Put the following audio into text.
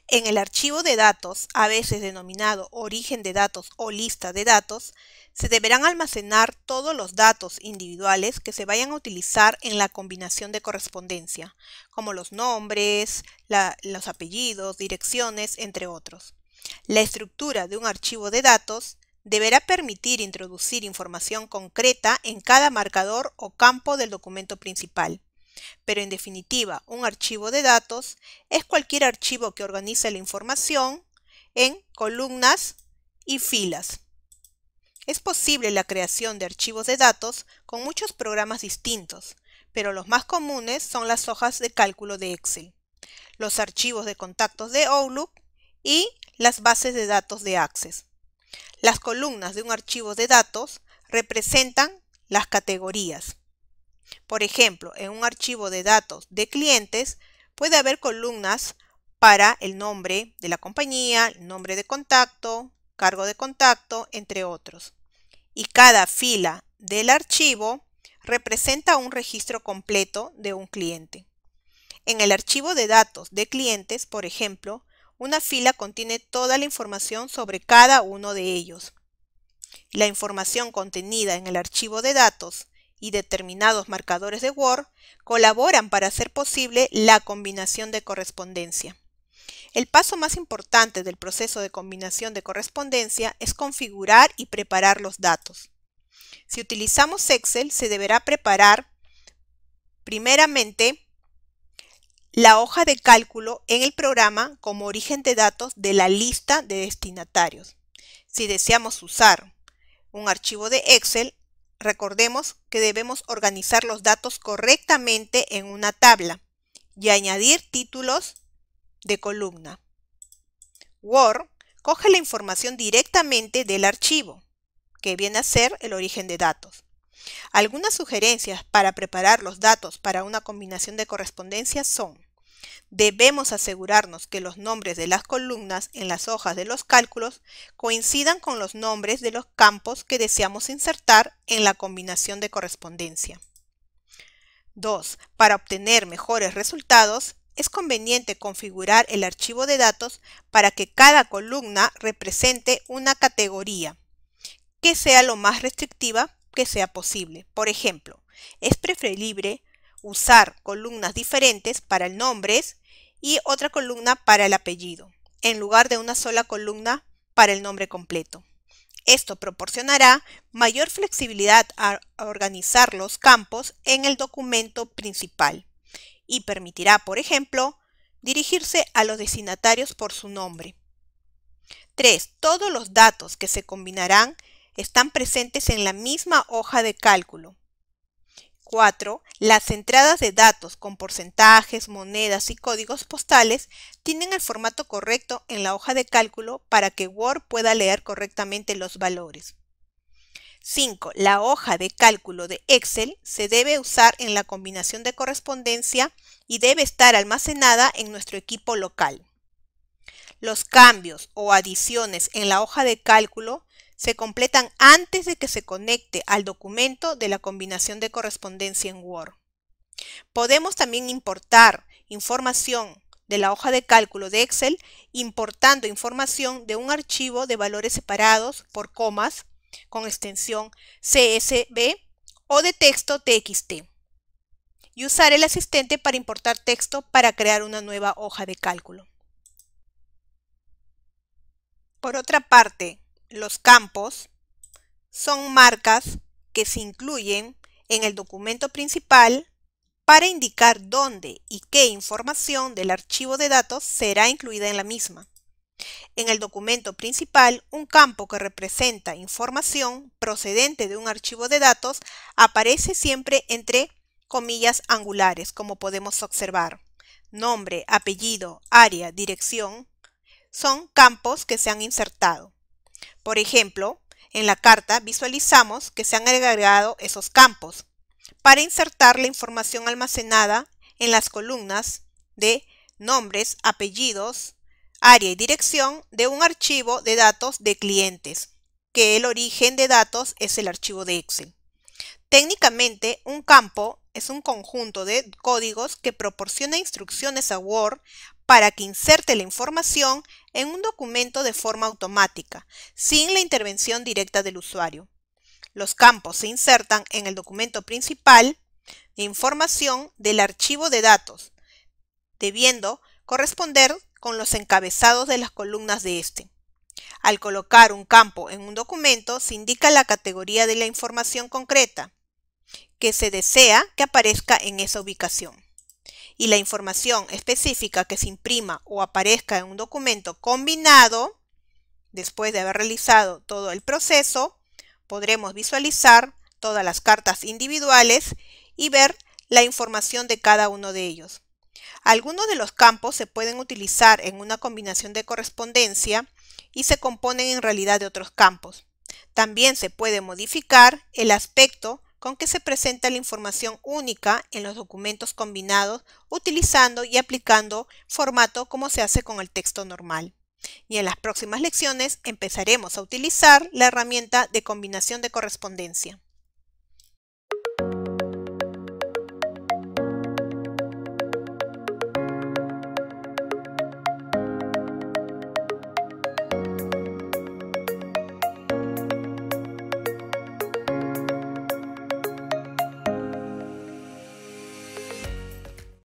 En el archivo de datos, a veces denominado origen de datos o lista de datos, se deberán almacenar todos los datos individuales que se vayan a utilizar en la combinación de correspondencia, como los nombres, los apellidos, direcciones, entre otros. La estructura de un archivo de datos deberá permitir introducir información concreta en cada marcador o campo del documento principal. Pero en definitiva, un archivo de datos es cualquier archivo que organice la información en columnas y filas. Es posible la creación de archivos de datos con muchos programas distintos, pero los más comunes son las hojas de cálculo de Excel, los archivos de contactos de Outlook y las bases de datos de Access. Las columnas de un archivo de datos representan las categorías. Por ejemplo, en un archivo de datos de clientes puede haber columnas para el nombre de la compañía, el nombre de contacto, cargo de contacto, entre otros. Y cada fila del archivo representa un registro completo de un cliente. En el archivo de datos de clientes, por ejemplo, una fila contiene toda la información sobre cada uno de ellos. La información contenida en el archivo de datos y determinados marcadores de Word colaboran para hacer posible la combinación de correspondencia. El paso más importante del proceso de combinación de correspondencia es configurar y preparar los datos. Si utilizamos Excel, se deberá preparar primeramente la hoja de cálculo en el programa como origen de datos de la lista de destinatarios. Si deseamos usar un archivo de Excel, recordemos que debemos organizar los datos correctamente en una tabla y añadir títulos de columna. Word coge la información directamente del archivo, que viene a ser el origen de datos. Algunas sugerencias para preparar los datos para una combinación de correspondencia son: debemos asegurarnos que los nombres de las columnas en las hojas de los cálculos coincidan con los nombres de los campos que deseamos insertar en la combinación de correspondencia. 2. Para obtener mejores resultados, es conveniente configurar el archivo de datos para que cada columna represente una categoría, que sea lo más restrictiva que sea posible. Por ejemplo, es preferible usar columnas diferentes para el nombre y otra columna para el apellido, en lugar de una sola columna para el nombre completo. Esto proporcionará mayor flexibilidad a organizar los campos en el documento principal y permitirá, por ejemplo, dirigirse a los destinatarios por su nombre. 3. Todos los datos que se combinarán están presentes en la misma hoja de cálculo. 4. Las entradas de datos con porcentajes, monedas y códigos postales tienen el formato correcto en la hoja de cálculo para que Word pueda leer correctamente los valores. 5. La hoja de cálculo de Excel se debe usar en la combinación de correspondencia y debe estar almacenada en nuestro equipo local. Los cambios o adiciones en la hoja de cálculo se completan antes de que se conecte al documento de la combinación de correspondencia en Word. Podemos también importar información de la hoja de cálculo de Excel importando información de un archivo de valores separados por comas con extensión CSV o de texto TXT y usar el asistente para importar texto para crear una nueva hoja de cálculo. Por otra parte, los campos son marcas que se incluyen en el documento principal para indicar dónde y qué información del archivo de datos será incluida en la misma. En el documento principal, un campo que representa información procedente de un archivo de datos aparece siempre entre comillas angulares, como podemos observar. Nombre, apellido, área, dirección son campos que se han insertado. Por ejemplo, en la carta visualizamos que se han agregado esos campos para insertar la información almacenada en las columnas de nombres, apellidos, área y dirección de un archivo de datos de clientes, que el origen de datos es el archivo de Excel. Técnicamente, un campo es un conjunto de códigos que proporciona instrucciones a Word para que inserte la información en un documento de forma automática, sin la intervención directa del usuario. Los campos se insertan en el documento principal de información del archivo de datos, debiendo corresponder con los encabezados de las columnas de este. Al colocar un campo en un documento, se indica la categoría de la información concreta que se desea que aparezca en esa ubicación. Y la información específica que se imprima o aparezca en un documento combinado, después de haber realizado todo el proceso, podremos visualizar todas las cartas individuales y ver la información de cada uno de ellos. Algunos de los campos se pueden utilizar en una combinación de correspondencia y se componen en realidad de otros campos. También se puede modificar el aspecto con que se presenta la información única en los documentos combinados utilizando y aplicando formato como se hace con el texto normal. Y en las próximas lecciones empezaremos a utilizar la herramienta de combinación de correspondencia.